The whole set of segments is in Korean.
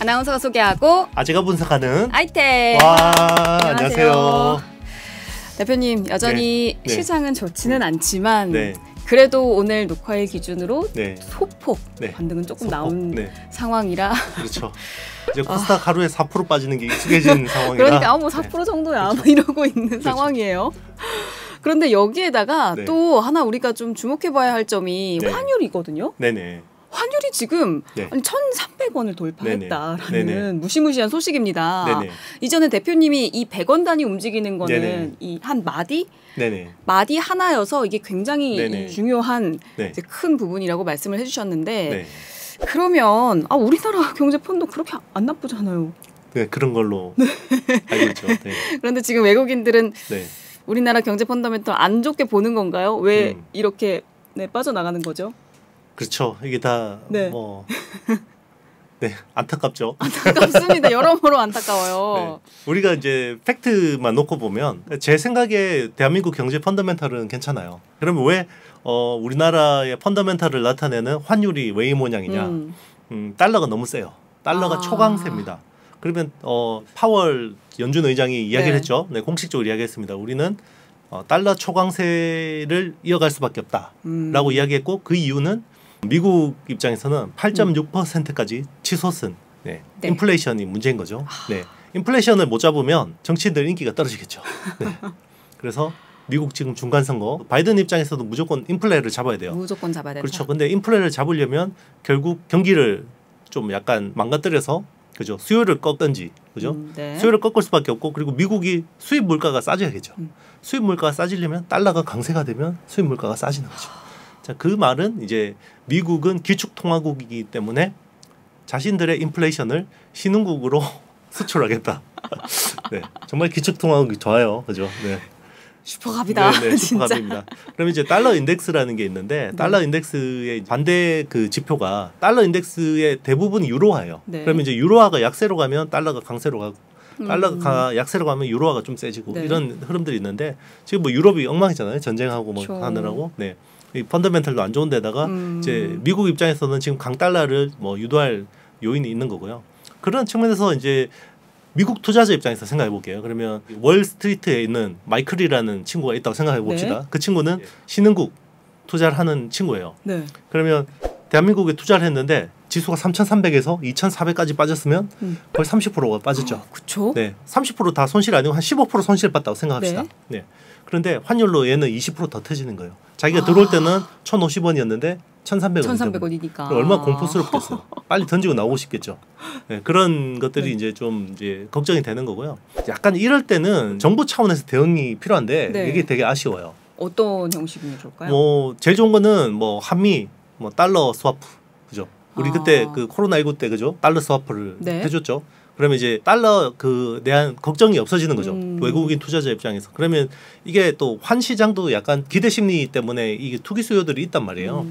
아나운서가 소개하고 제가 분석하는 아이템. 와, 안녕하세요. 대표님, 여전히 네. 시장은 좋지는 않지만 네. 그래도 오늘 녹화일 기준으로 네. 소폭 네. 반등은 조금 소폭. 나온 네. 상황이라. 그렇죠. 이제 코스닥 하루에 4% 빠지는 게 익숙해진 상황이라. 그러니까 뭐 4% 정도야 그렇죠. 뭐 이러고 있는 그렇죠. 상황이에요. 그런데 여기에다가 네. 또 하나 우리가 좀 주목해봐야 할 점이 네. 환율이거든요. 네네. 환율이 지금 네. 아니 1,300원을 돌파했다라는 네네. 무시무시한 소식입니다. 네네. 이전에 대표님이 이 100원 단위 움직이는 거는 네네. 이 한 마디 네네. 하나여서 이게 굉장히 네네. 중요한 네. 이제 큰 부분이라고 말씀을 해주셨는데 네. 그러면 우리나라 경제 폰도 그렇게 안 나쁘잖아요. 네, 그런 걸로 알고 있죠. 네. 그런데 지금 외국인들은 네. 우리나라 경제 펀더멘털 안 좋게 보는 건가요? 왜 음. 이렇게 빠져나가는 거죠? 그렇죠. 이게 다 네. 네, 안타깝죠. 안타깝습니다. 여러모로 안타까워요. 네. 우리가 이제 팩트만 놓고 보면 제 생각에 대한민국 경제 펀더멘털은 괜찮아요. 그러면 왜 우리나라의 펀더멘털을 나타내는 환율이 왜 이 모양이냐? 달러가 너무 세요. 달러가 초강세입니다. 그러면 파월 연준 의장이 이야기를 네. 했죠. 네, 공식적으로 이야기했습니다. 우리는 달러 초강세를 이어갈 수밖에 없다라고 이야기했고 그 이유는 미국 입장에서는 8.6%까지 치솟은 네. 인플레이션이 문제인 거죠. 네. 인플레이션을 못 잡으면 정치인들 인기가 떨어지겠죠. 네. 그래서 미국 지금 중간 선거 바이든 입장에서도 무조건 인플레를 잡아야 돼요. 무조건 잡아야 된다. 그렇죠. 근데 인플레를 잡으려면 결국 경기를 좀 약간 망가뜨려서 그죠. 수요를 꺾든지 그죠. 네. 수요를 꺾을 수밖에 없고 그리고 미국이 수입 물가가 싸져야겠죠. 수입 물가가 싸지려면 달러가 강세가 되면 수입 물가가 싸지는 거죠. 자, 그 말은 이제 미국은 기축통화국이기 때문에 자신들의 인플레이션을 신흥국으로 수출하겠다. 네, 정말 기축통화국이 좋아요, 그죠? 네. 슈퍼갑이다. 네, 슈퍼갑입니다. 그럼 이제 달러 인덱스라는 게 있는데 달러 인덱스의 반대 그 지표가 달러 인덱스의 대부분 유로화예요. 네. 그러면 이제 유로화가 약세로 가면 달러가 강세로 가고 달러가 약세로 가면 유로화가 좀 세지고 네. 이런 흐름들이 있는데 지금 뭐 유럽이 엉망이잖아요. 전쟁하고 뭐 그렇죠. 하느라고. 네. 이 펀더멘털도 안 좋은 데다가 이제 미국 입장에서는 지금 강달러를 뭐 유도할 요인이 있는 거고요. 그런 측면에서 이제 미국 투자자 입장에서 생각해 볼게요. 그러면 월스트리트에 있는 마이클이라는 친구가 있다고 생각해 봅시다. 네. 그 친구는 신흥국 투자를 하는 친구예요. 네. 그러면 대한민국에 투자를 했는데 지수가 3,300에서 2,400까지 빠졌으면 거의 30%가 빠졌죠. 그렇죠. 네, 30% 다 손실 아니고 한 15% 손실 봤다고 생각합시다. 네. 네. 그런데 환율로 얘는 20% 더 터지는 거예요. 자기가 들어올 때는 1,050원이었는데 1,300원. 1,300원이니까. 얼마나 공포스럽겠어요. 빨리 던지고 나오고 싶겠죠. 네, 그런 것들이 이제 좀 이제 걱정이 되는 거고요. 약간 이럴 때는 정부 차원에서 대응이 필요한데 네. 이게 되게 아쉬워요. 어떤 형식이면 좋을까요? 뭐 제일 좋은 거는 뭐 한미 뭐 달러 스와프 그죠? 우리 그때 그 코로나19 때 그죠? 달러 스와프를 네. 해줬죠. 그러면 이제 달러 그 대한 걱정이 없어지는 거죠. 외국인 투자자 입장에서. 그러면 이게 또 환 시장도 약간 기대 심리 때문에 이게 투기 수요들이 있단 말이에요.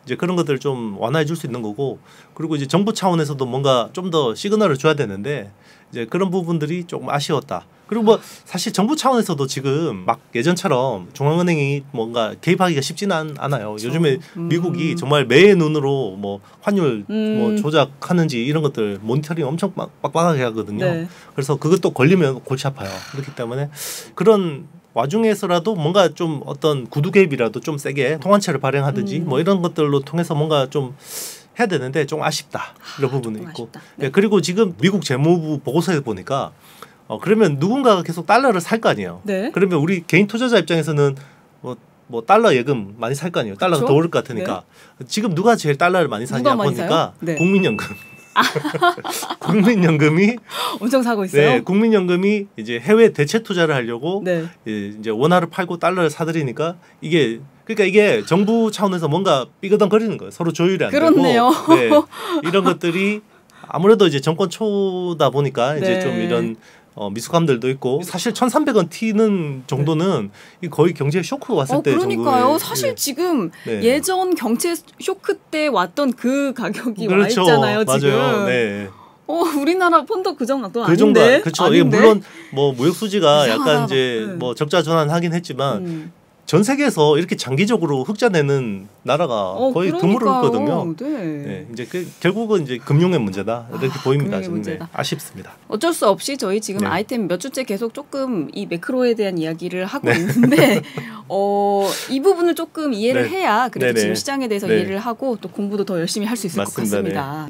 이제 그런 것들을 좀 완화해 줄 수 있는 거고 그리고 이제 정부 차원에서도 뭔가 좀 더 시그널을 줘야 되는데 이제 그런 부분들이 조금 아쉬웠다. 그리고 뭐 사실 정부 차원에서도 지금 막 예전처럼 중앙은행이 뭔가 개입하기가 쉽지는 않아요. 그렇죠. 요즘에 미국이 정말 매의 눈으로 뭐 환율 뭐 조작하는지 이런 것들 모니터링 엄청 빡빡하게 하거든요. 네. 그래서 그것도 걸리면 골치 아파요. 그렇기 때문에 그런 와중에서라도 뭔가 좀 어떤 구두 개입이라도 좀 세게 통화체를 발행하든지 뭐 이런 것들로 통해서 뭔가 좀 해야 되는데 좀 아쉽다 이런 부분이 있고 네. 그리고 지금 미국 재무부 보고서에 보니까 그러면 누군가가 계속 달러를 살 거 아니에요. 네. 그러면 우리 개인 투자자 입장에서는 뭐 달러 예금 많이 살 거 아니에요. 달러가 그렇죠? 더 오를 것 같으니까 네. 지금 누가 제일 달러를 많이 사냐 보니까 네. 국민연금. 국민연금이 엄청 사고 있어요. 네, 국민연금이 이제 해외 대체 투자를 하려고 네. 이제 원화를 팔고 달러를 사들이니까 그러니까 이게 정부 차원에서 뭔가 삐거덩거리는 거예요. 서로 조율이 안 그렇네요. 되고 네, 이런 것들이 아무래도 이제 정권 초다 보니까 이제 좀 이런 미숙함들도 있고 사실 1,300원 튀는 정도는 거의 경제 쇼크가 왔을 때 그러니까요. 정도의 사실 지금 예전 경제 쇼크 때 왔던 그 가격이 그렇죠. 와 있잖아요. 맞아요. 지금. 네. 우리나라 펀드 그 정도 그 정도 그렇죠. 이게 물론 뭐 무역 수지가 약간 이제 뭐 적자 전환하긴 했지만 전 세계에서 이렇게 장기적으로 흑자 내는 나라가 거의 드물거든요. 네. 이제 결국은 이제 금융의 문제다 이렇게 보입니다. 저는 네, 아쉽습니다. 어쩔 수 없이 저희 지금 아이템 몇 주째 계속 조금 이 매크로에 대한 이야기를 하고 있는데 이 부분을 조금 이해를 해야 그래도 지금 시장에 대해서 이해를 하고 또 공부도 더 열심히 할 수 있을 것 같습니다.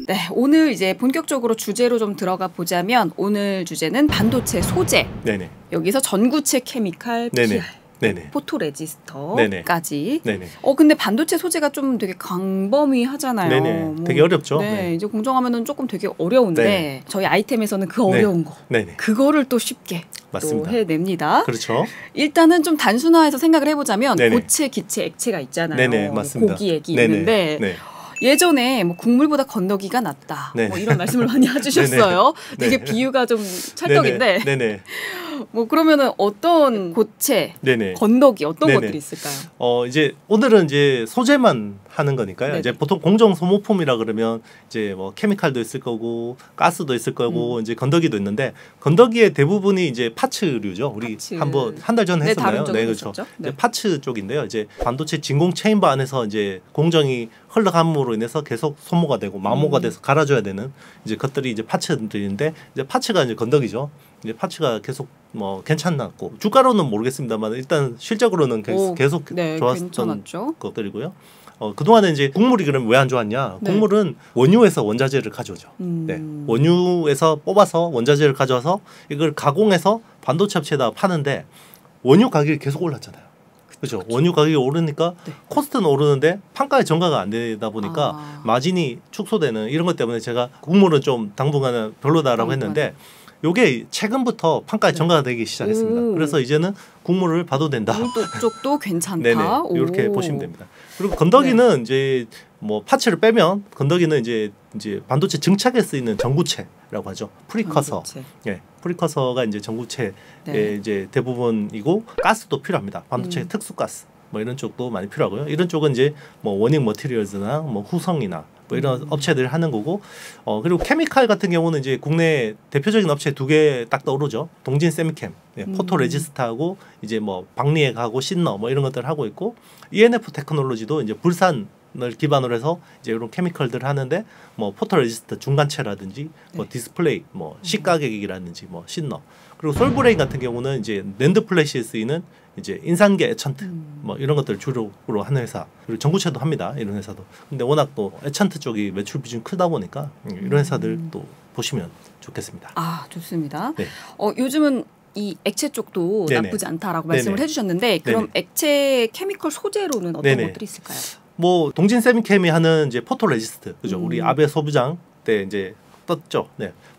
네, 오늘 이제 본격적으로 주제로 좀 들어가 보자면 오늘 주제는 반도체 소재. 네네. 여기서 전구체 케미칼, 네네. PR, 네네. 포토 레지스터까지. 네네. 근데 반도체 소재가 좀 되게 광범위하잖아요. 네네. 되게 어렵죠. 네, 이제 공정하면은 조금 되게 어려운데 저희 아이템에서는 그 어려운 거, 그거를 또 쉽게 또 해냅니다. 그렇죠. 일단은 좀 단순화해서 생각을 해보자면 고체, 기체, 액체가 있잖아요. 네네, 맞습니다. 고기, 액이 있는데. 예전에 뭐 국물보다 건더기가 낫다. 뭐 이런 말씀을 많이 해주셨어요. 되게 비유가 좀 찰떡인데. 네네. 뭐 그러면은 어떤 고체, 건더기 어떤 것들이 있을까요? 이제 오늘은 이제 소재만 하는 거니까요. 이제 보통 공정 소모품이라 그러면 이제 뭐 케미칼도 있을 거고 가스도 있을 거고 이제 건더기도 있는데 건더기의 대부분이 이제 파츠류죠. 우리 한번 한 달 전에 했었나요? 네, 그렇죠. 이제 파츠 쪽인데요. 이제 반도체 진공 체인바 안에서 이제 공정이 흘러감으로 인해서 계속 소모가 되고 마모가 돼서 갈아줘야 되는 이제 것들이 이제 파츠들인데 이제 파츠가 이제 건더기죠. 이제 파츠가 계속 뭐 괜찮았고 주가로는 모르겠습니다만 일단 실적으로는 계속 좋았던 것들이고요. 그동안에 이제 곡물이 그럼 왜 안 좋았냐? 곡물은 원유에서 원자재를 가져오죠. 원유에서 뽑아서 원자재를 가져와서 이걸 가공해서 반도체 업체에다 파는데 원유 가격이 계속 올랐잖아요. 그렇죠. 원유 가격이 오르니까 코스트는 오르는데 판가의 전가가 안 되다 보니까 마진이 축소되는 이런 것 때문에 제가 곡물은 좀 당분간은 별로다라고 했는데 요게 최근부터 판가의 전가가 되기 시작했습니다. 그래서 이제는 국물을 봐도 된다. 쪽도 괜찮다. 네네. 이렇게 보시면 됩니다. 그리고 건더기는 이제 뭐 파츠를 빼면 건더기는 이제 반도체 증착에 쓰이는 전구체라고 하죠. 프리커서. 프리커서가 이제 전구체의 이제 대부분이고 가스도 필요합니다. 반도체 특수가스. 뭐 이런 쪽도 많이 필요하고요. 이런 쪽은 이제 뭐 워닝 머티리얼즈나 뭐 후성이나 뭐 이런 업체들이 하는 거고 그리고 케미칼 같은 경우는 이제 국내 대표적인 업체 2개 딱 떠오르죠. 동진 세미캠, 포토 레지스트하고 이제 뭐 박리액하고 신너 뭐 이런 것들 하고 있고 ENF 테크놀로지도 이제 불산을 기반으로 해서 이제 이런 케미컬들을 하는데 뭐 포토 레지스트 중간체라든지 뭐 디스플레이 뭐 시가격이라든지 뭐 신너 그리고 솔브레인 같은 경우는 이제 랜드 플래시에 쓰이는 이제 인산계 에찬트 뭐 이런 것들 주로 하는 회사 그리고 전구체도 합니다. 이런 회사도. 근데 워낙 또 에찬트 쪽이 매출 비중이 크다 보니까 이런 회사들도 보시면 좋겠습니다. 좋습니다. 요즘은 이 액체 쪽도 나쁘지 않다라고 말씀을 해주셨는데 그럼 액체 케미컬 소재로는 어떤 것들이 있을까요? 뭐 동진 세미캠이 하는 이제 포토 레지스트 그죠? 우리 아베 소부장 때 이제 떴죠.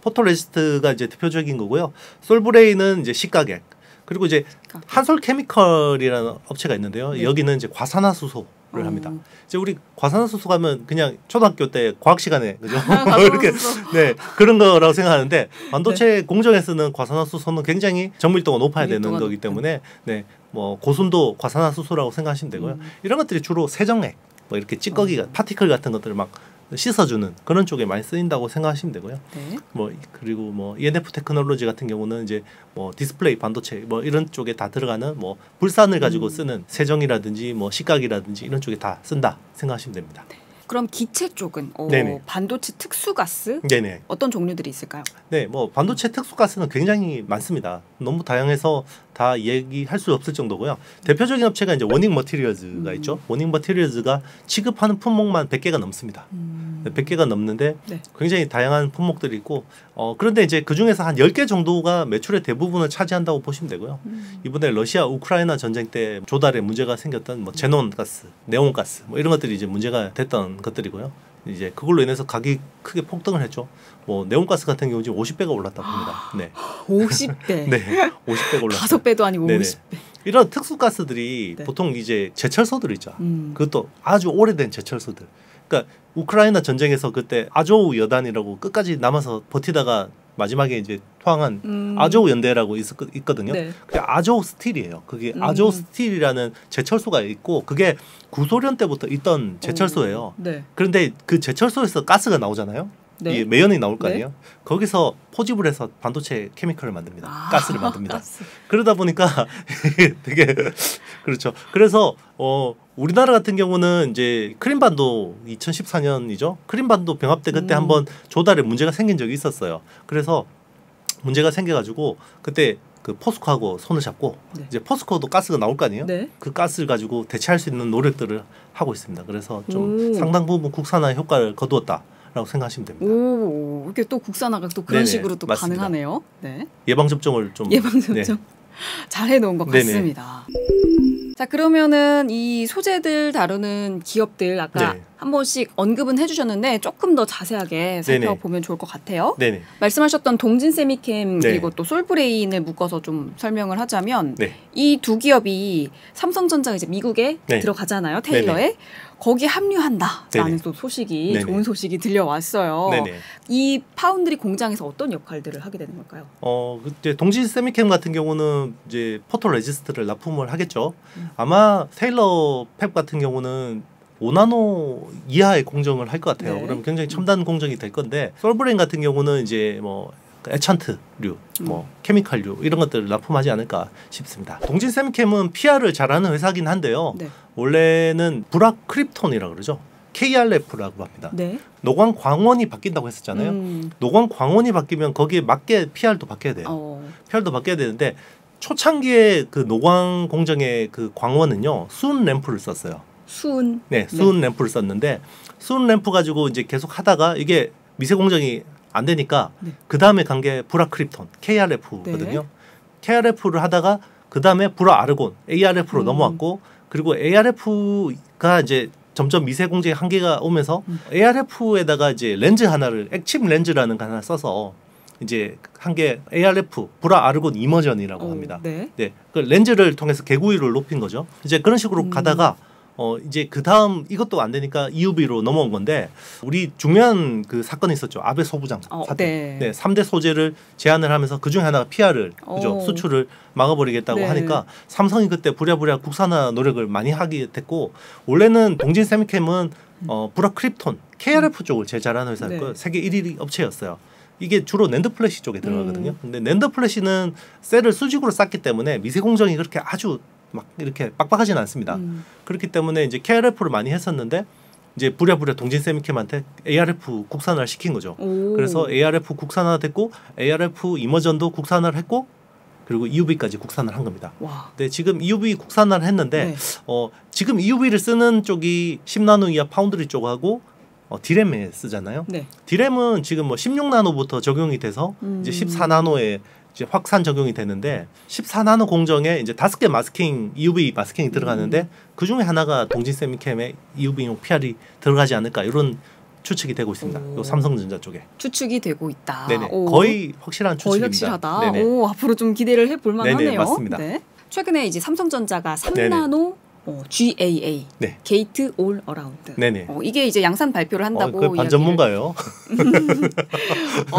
포토 레지스트가 이제 대표적인 거고요. 솔브레인은 이제 시가객. 그리고 이제 한솔 케미컬이라는 업체가 있는데요. 여기는 이제 과산화수소를 합니다. 이제 우리 과산화수소 가면 그냥 초등학교 때 과학 시간에 그죠? 이렇게 그런 거라고 생각하는데 반도체 공정에 쓰는 과산화수소는 굉장히 정밀도가 높아야 되는 거기 때문에 뭐 고순도 과산화수소라고 생각하시면 되고요. 이런 것들이 주로 세정액 뭐 이렇게 찌꺼기가 파티클 같은 것들을 막 씻어주는 그런 쪽에 많이 쓰인다고 생각하시면 되고요. 뭐 그리고 뭐 ENF 테크놀로지 같은 경우는 이제 뭐 디스플레이 반도체 뭐 이런 쪽에 다 들어가는 뭐 불산을 가지고 쓰는 세정이라든지 뭐 식각이라든지 이런 쪽에 다 쓴다 생각하시면 됩니다. 그럼 기체 쪽은 반도체 특수가스 어떤 종류들이 있을까요? 뭐 반도체 특수가스는 굉장히 많습니다. 너무 다양해서 다 얘기할 수 없을 정도고요. 대표적인 업체가 이제 워닝 머티리얼즈가 있죠. 워닝 머티리얼즈가 취급하는 품목만 100개가 넘습니다. 100개가 넘는데 굉장히 다양한 품목들이 있고 그런데 이제 그 중에서 한 10개 정도가 매출의 대부분을 차지한다고 보시면 되고요. 이번에 러시아 우크라이나 전쟁 때 조달에 문제가 생겼던 뭐 제논가스, 네온가스 뭐 이런 것들이 이제 문제가 됐던 것들이고요. 이제 그걸로 인해서 가격이 크게 폭등을 했죠. 뭐 네온가스 같은 경우 지금 50배가 올랐다고 합니다. 50배. 50배가 올랐어요. 5배도 아니고 50배. 이런 특수가스들이 보통 이제 제철소들 있죠. 그것도 아주 오래된 제철소들. 그러니까 우크라이나 전쟁에서 그때 아조우 여단이라고 끝까지 남아서 버티다가 마지막에 이제 투항한 아조우 연대라고 있거든요. 그게 아조우 스틸이에요. 그게 아조우 스틸이라는 제철소가 있고 그게 구소련 때부터 있던 제철소예요. 그런데 그 제철소에서 가스가 나오잖아요. 네. 이 매연이 나올 거 아니에요. 네. 거기서 포집을 해서 반도체 케미컬을 만듭니다. 가스를 만듭니다. 그러다 보니까 되게 그렇죠. 그래서 우리나라 같은 경우는 이제 크림반도 2014년이죠. 크림반도 병합 때 그때 한번 조달에 문제가 생긴 적이 있었어요. 그래서 문제가 생겨가지고 그때 그 포스코하고 손을 잡고 네. 이제 포스코도 가스가 나올 거 아니에요. 네. 그 가스를 가지고 대체할 수 있는 노력들을 하고 있습니다. 그래서 좀 상당 부분 국산화 효과를 거두었다라고 생각하시면 됩니다. 오, 이렇게 또 국산화가 또 그런 네네, 식으로 또 맞습니다. 가능하네요. 네. 예방 접종을 좀 네. 잘 해놓은 것 같습니다. 자, 그러면은 이 소재들 다루는 기업들 아까 네. 한 번씩 언급은 해주셨는데 조금 더 자세하게 살펴보면 좋을 것 같아요. 네네. 말씀하셨던 동진 세미캠 네. 그리고 또 솔브레인을 묶어서 좀 설명을 하자면 네. 이 두 기업이 삼성전자가 이제 미국에 네. 들어가잖아요. 테일러에. 네네. 거기 합류한다라는 또 소식이 네네. 좋은 소식이 들려왔어요. 네네. 이 파운드리 공장에서 어떤 역할들을 하게 되는 걸까요? 그때 동진 세미캠 같은 경우는 이제 포토 레지스트를 납품을 하겠죠. 아마 테일러 팹 같은 경우는 5나노 이하의 공정을 할 것 같아요. 네. 그럼 굉장히 첨단 공정이 될 건데 솔브레인 같은 경우는 이제 뭐 에찬트류, 뭐 케미칼류 이런 것들을 납품하지 않을까 싶습니다. 동진 세미캠은 PR을 잘하는 회사긴 한데요. 네. 원래는 불화크립톤이라고 그러죠. KRF라고 합니다. 네. 노광 광원이 바뀐다고 했었잖아요. 노광 광원이 바뀌면 거기에 맞게 PR도 바뀌어야 돼요. PR도 바뀌어야 되는데 초창기에 그 노광 공정의 그 광원은요 수은 램프를 썼어요. 수은? 네, 수은 네. 램프를 썼는데 수은 램프 가지고 이제 계속 하다가 이게 미세 공정이 안 되니까 네. 그 다음에 간 게 불화크립톤 KRF거든요. 네. KRF를 하다가 그 다음에 불화아르곤 ARF로 넘어왔고 그리고 ARF가 이제 점점 미세 공정의 한계가 오면서 ARF에다가 이제 렌즈 하나를 액침 렌즈라는 거 하나 써서 이제 한 게 ARF 불화아르곤 이머전이라고 합니다. 네. 네, 그 렌즈를 통해서 개구율을 높인 거죠. 이제 그런 식으로 가다가 이제 그 다음 이것도 안 되니까 EUV로 넘어온 건데 우리 중요한 그 사건이 있었죠. 아베 소부장 사태. 네. 네, 3대 소재를 제한을 하면서 그 중에 하나가 PR을 그죠? 수출을 막아버리겠다고 네. 하니까 삼성이 그때 부랴부랴 국산화 노력을 많이 하게 됐고 원래는 동진 세미캠은 불화크립톤 KRF 쪽을 제일 잘하는 회사였고 네. 세계 1위 업체였어요. 이게 주로 낸드 플래시 쪽에 들어가거든요. 근데 낸드 플래시는 셀을 수직으로 쌓기 때문에 미세 공정이 그렇게 아주 막 이렇게 빡빡하지는 않습니다. 그렇기 때문에 이제 KRF를 많이 했었는데 이제 부랴부랴 동진 세미캠한테 ARF 국산화를 시킨 거죠. 그래서 ARF 국산화됐고 ARF 이머전도 국산화를 했고 그리고 EUV까지 국산을 한 겁니다. 와. 근데 지금 EUV 국산화를 했는데 네. 지금 EUV를 쓰는 쪽이 10나노 이하 파운드리 쪽하고 디램에 쓰잖아요. 네. 디램은 지금 뭐 16나노부터 적용이 돼서 이제 14나노에 이제 확산 적용이 되는데 14나노 공정에 이제 5개 마스킹 EUV 마스킹이 들어가는데 그 중에 하나가 동진 세미캠의 EUV용 PR이 들어가지 않을까 이런 추측이 되고 있습니다. 요 삼성전자 쪽에 추측이 되고 있다. 네네. 거의 확실한 추측입니다. 거의 확실하다. 네네. 오, 앞으로 좀 기대를 해볼 만하네요. 네네, 맞습니다. 네. 최근에 이제 삼성전자가 3나노 GAA 네. 게이트 올 어라운드. 네네. 이게 이제 양산 발표를 한다고. 그 반전문가요?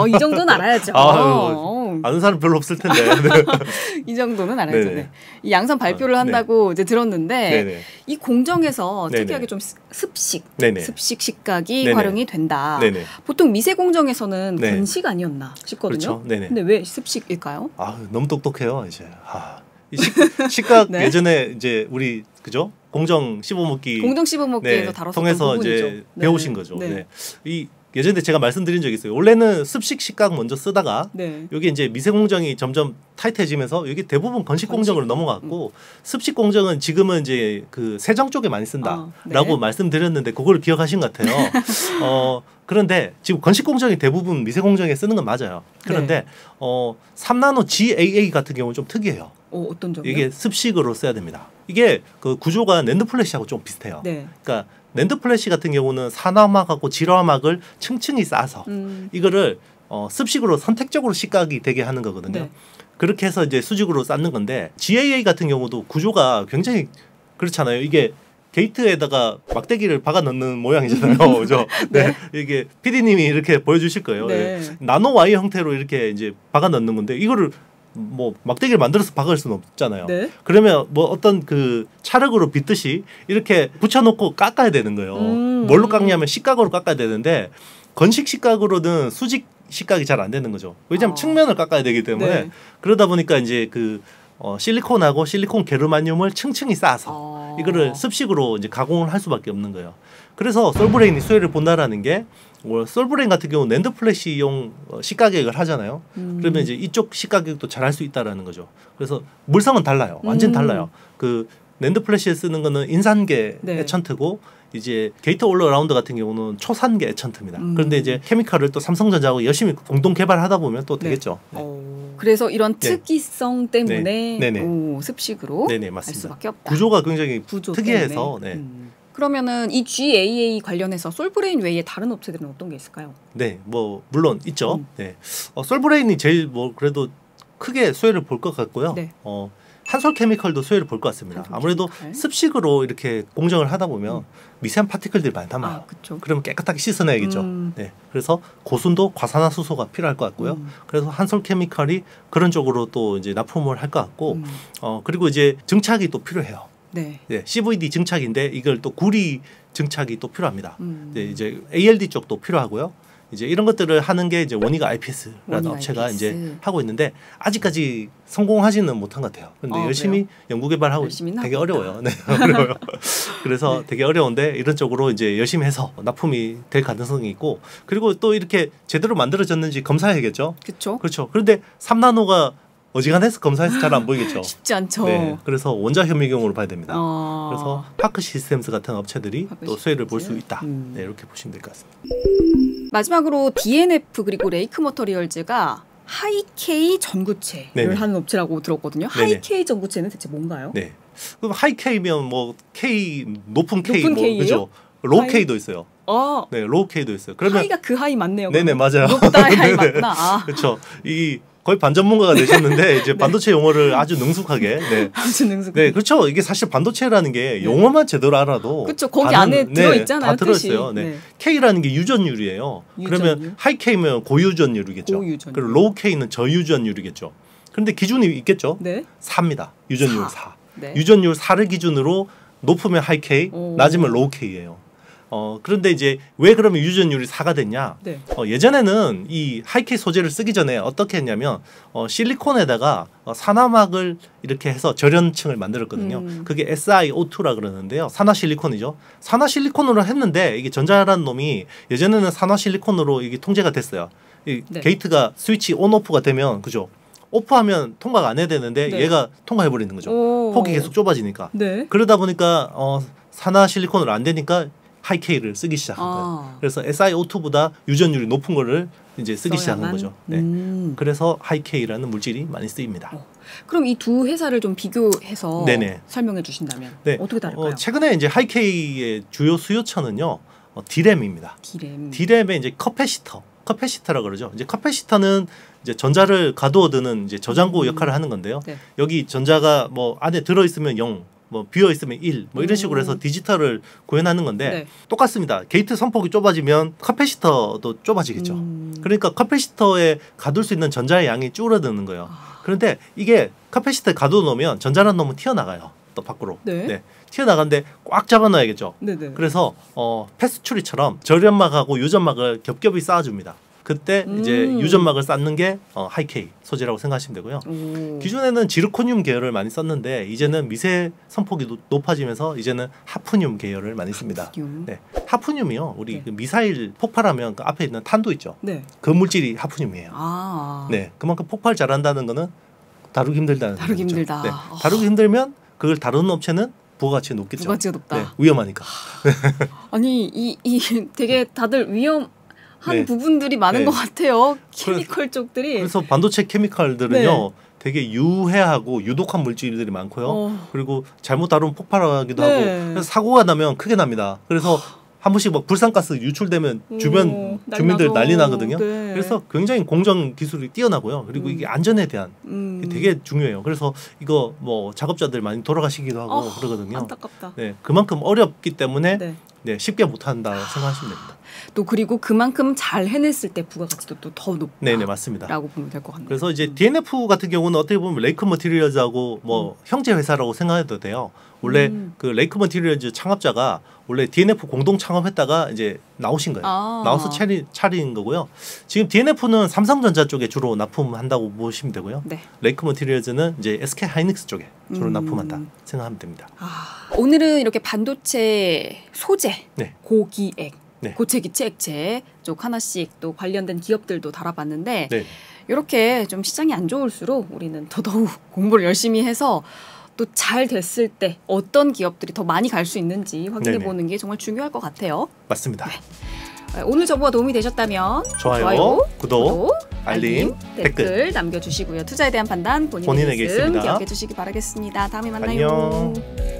이 정도는 알아야죠. 아는 사람 별로 없을 텐데. 이 정도는 알아야죠. 네. 이 양산 발표를 한다고 이제 들었는데 네네. 이 공정에서 특이하게 좀 습식 식각이 네네. 활용이 된다. 네네. 보통 미세 공정에서는 네. 건식 아니었나 싶거든요. 그렇죠. 네네. 근데 왜 습식일까요? 너무 똑똑해요 이제. 식각 네? 예전에 이제 우리 그죠 공정 씹어먹기에서 네, 통해서 부분이죠. 이제 배우신 거죠. 네. 이 예전에 제가 말씀드린 적이 있어요. 원래는 습식 식각 먼저 쓰다가 여기 이제 미세 공정이 점점 타이트해지면서 여기 대부분 건식 공정으로 넘어갔고 습식 공정은 지금은 이제 그 세정 쪽에 많이 쓴다라고 말씀드렸는데 그걸 기억하신 것 같아요. 그런데 지금 건식 공정이 대부분 미세 공정에 쓰는 건 맞아요. 그런데 3나노 GAA 같은 경우는 좀 특이해요. 어떤 점이요? 이게 습식으로 써야 됩니다. 이게 그 구조가 낸드 플래시하고 좀 비슷해요. 그러니까 낸드 플래시 같은 경우는 산화막하고 질화막을 층층이 쌓아서 이거를 습식으로 선택적으로 식각이 되게 하는 거거든요. 그렇게 해서 이제 수직으로 쌓는 건데 GAA 같은 경우도 구조가 굉장히 그렇잖아요. 이게 게이트에다가 막대기를 박아 넣는 모양이잖아요. 그죠? 네. 이게 PD님이 이렇게 보여주실 거예요. 나노 와이어 형태로 이렇게 이제 박아 넣는 건데 이거를 뭐 막대기를 만들어서 박을 수는 없잖아요. 그러면 뭐 어떤 그 찰흙으로 빗듯이 이렇게 붙여놓고 깎아야 되는 거예요. 뭘로 깎냐면 식각으로 깎아야 되는데 건식 식각으로는 수직 식각이 잘 안 되는 거죠. 왜냐하면 측면을 깎아야 되기 때문에 네. 그러다 보니까 이제 그 실리콘하고 실리콘 게르마늄을 층층이 쌓아서 이거를 습식으로 이제 가공을 할 수밖에 없는 거예요. 그래서 솔브레인이 수혜를 본다라는 게 솔브레인 같은 경우 낸드 플래시용 식가격을 하잖아요. 그러면 이제 이쪽 식가격도 잘 할 수 있다라는 거죠. 그래서 물성은 달라요. 완전 달라요. 그 낸드 플래시에 쓰는 거는 인산계 네. 에천트고 이제 게이트 올어라운드 같은 경우는 초산계 에천트입니다. 그런데 이제 케미칼을 또 삼성전자하고 열심히 공동 개발하다 보면 또 되겠죠. 네. 그래서 이런 네. 특이성 때문에 네네. 습식으로 네네, 할 맞습니다. 수밖에 없다. 구조가 굉장히 특이해서 네. 그러면은 이 GAA 관련해서 솔브레인 외에 다른 업체들은 어떤 게 있을까요? 네, 뭐 물론 있죠. 네, 솔브레인이 제일 뭐 그래도 크게 수혜를 볼 것 같고요. 네. 한솔케미컬도 수혜를 볼 것 같습니다. 아무래도 습식으로 이렇게 공정을 하다 보면 미세한 파티클들이 많이 남아요. 그러면 깨끗하게 씻어내야겠죠. 네, 그래서 고순도 과산화수소가 필요할 것 같고요. 그래서 한솔케미컬이 그런 쪽으로 또 이제 납품을 할 것 같고, 그리고 이제 증착이 또 필요해요. 네. 네, CVD 증착인데 이걸 또 구리 증착이 또 필요합니다. 네, 이제 ALD 쪽도 필요하고요. 이제 이런 것들을 하는 게 이제 원희가 IPS라는 업체가 이제 하고 있는데 아직까지 성공하지는 못한 것 같아요. 그런데 열심히 연구 개발하고 되게 어려워요. 네, 어려워요. 그래서 되게 어려운데 이런 쪽으로 이제 열심히 해서 납품이 될 가능성이 있고, 그리고 또 이렇게 제대로 만들어졌는지 검사해야겠죠. 그렇죠. 그런데 3나노가 어지간해서 검사해서 잘 안 보이겠죠. 쉽지 않죠. 네, 그래서 원자 현미경으로 봐야 됩니다. 그래서 파크 시스템스 같은 업체들이 또 수혜를 볼 수 있다. 네, 이렇게 보시면 될 것 같습니다. 마지막으로 DNF 그리고 레이크 머터리얼즈가 하이K 전구체를 네네. 하는 업체라고 들었거든요. 네네. 하이K 전구체는 대체 뭔가요? 네. 그럼 하이 K면 뭐 K 높은 K 높은 뭐 K예요? 그죠? 로우 하이? K도 있어요. 네, 로우 K도 있어요. 그러면 하이가 그 하이 맞네요. 네네, 맞아요. 높다 하이 맞나? 그렇죠. 이 거의 반전문가가 되셨는데 이제 반도체 용어를 아주 능숙하게. 네. 아주 능숙하게. 네, 그렇죠. 이게 사실 반도체라는 게 용어만 제대로 알아도 그렇죠. 거기 안에 들어 있잖아요. 다 들어있어요. 네. K라는 게 유전율이에요. 그러면 하이 K면 고유전율이겠죠. 그리고 로우 K는 저유전율이겠죠. 그런데 기준이 있겠죠. 네. 4입니다. 유전율 4. 네. 유전율 4를 기준으로 높으면 하이 K, 낮으면 로우 K예요. 그런데 이제 왜 그러면 유전율이 4가 됐냐? 네. 예전에는 이 하이K 소재를 쓰기 전에 어떻게 했냐면 실리콘에다가 산화막을 이렇게 해서 절연층을 만들었거든요. 그게 SiO2라 그러는데요. 산화 실리콘이죠. 산화 실리콘으로 했는데 이게 전자라는 놈이 예전에는 산화 실리콘으로 이게 통제가 됐어요. 이 게이트가 스위치 온오프가 되면 그죠? 오프하면 통과가 안 해야 되는데 얘가 통과해 버리는 거죠. 폭이 계속 좁아지니까. 그러다 보니까 산화 실리콘으로 안 되니까 하이K를 쓰기 시작한 거예요. 그래서 SiO2보다 유전율이 높은 거를 이제 쓰기 시작한 거죠. 네. 그래서 하이K라는 물질이 많이 쓰입니다. 그럼 이 두 회사를 좀 비교해서 네네. 설명해 주신다면 네. 어떻게 다를까요? 최근에 이제 하이K의 주요 수요처는요. D램입니다. D램의 이제 커패시터라 그러죠. 이제 커패시터는 이제 전자를 가두어두는 이제 저장고 역할을 하는 건데요. 여기 전자가 뭐 안에 들어 있으면 0, 뭐 비어 있으면 1, 뭐 이런 식으로 해서 디지털을 구현하는 건데 똑같습니다. 게이트 선폭이 좁아지면 커패시터도 좁아지겠죠. 그러니까 커패시터에 가둘 수 있는 전자의 양이 줄어드는 거예요. 그런데 이게 커패시터에 가둬 놓으면 전자라는 놈은 튀어나가요. 또 밖으로. 네. 튀어나가는데 꽉 잡아놔야겠죠. 그래서 패스 추리처럼 절연막하고 유전막을 겹겹이 쌓아줍니다. 그때 이제 유전막을 쌓는 게 하이K 소재라고 생각하시면 되고요. 기존에는 지르코늄 계열을 많이 썼는데 이제는 미세 선폭이 높아지면서 이제는 하프늄 계열을 많이 씁니다. 네. 하프늄이요. 우리 그 미사일 폭발하면 그 앞에 있는 탄도 있죠. 그 물질이 하프늄이에요. 네. 그만큼 폭발 잘한다는 거는 다루기 힘들다는 다루기 거죠. 힘들다. 네. 다루기 힘들면 그걸 다루는 업체는 부가가치가 높겠죠. 부가가치가 높다. 네. 위험하니까. 아니 이 되게 다들 위험 한 부분들이 많은 것 같아요. 케미컬 쪽들이. 그래서 반도체 케미칼들은요. 되게 유해하고 유독한 물질들이 많고요. 그리고 잘못 다루면 폭발하기도 하고 그래서 사고가 나면 크게 납니다. 그래서 한 번씩 막 불산가스 유출되면 주변 주민들 난리 나거든요. 그래서 굉장히 공정 기술이 뛰어나고요. 그리고 이게 안전에 대한 되게 중요해요. 그래서 이거 뭐 작업자들 많이 돌아가시기도 하고 그러거든요. 안타깝다. 네, 그만큼 어렵기 때문에 쉽게 못한다 생각하시면 됩니다. 또 그리고 그만큼 잘 해냈을 때 부가가치도 또 더 높다. 네네 맞습니다. 라고 보면 될 것 같네요. 그래서 이제 DNF 같은 경우는 어떻게 보면 레이크 머티리얼즈하고 뭐 형제 회사라고 생각해도 돼요. 원래 그 레이크 머티리얼즈 창업자가 원래 DNF 공동 창업했다가 이제 나오신 거예요. 나와서 차린 거고요. 지금 DNF는 삼성전자 쪽에 주로 납품한다고 보시면 되고요. 네. 레이크 머티리얼즈는 이제 SK 하이닉스 쪽에 주로 납품한다 생각하면 됩니다. 오늘은 이렇게 반도체 소재, 네. 고기액, 네. 고체기체 액체 쪽 하나씩 또 관련된 기업들도 다뤄봤는데 네. 이렇게 좀 시장이 안 좋을수록 우리는 더더욱 공부를 열심히 해서 또 잘 됐을 때 어떤 기업들이 더 많이 갈 수 있는지 확인해 보는 게 정말 중요할 것 같아요. 맞습니다. 네. 오늘 정보가 도움이 되셨다면 좋아요, 구독, 알림, 댓글 남겨주시고요. 투자에 대한 판단 본인에게 있음 있습니다. 기억해 주시기 바라겠습니다. 다음에 만나요. 안녕.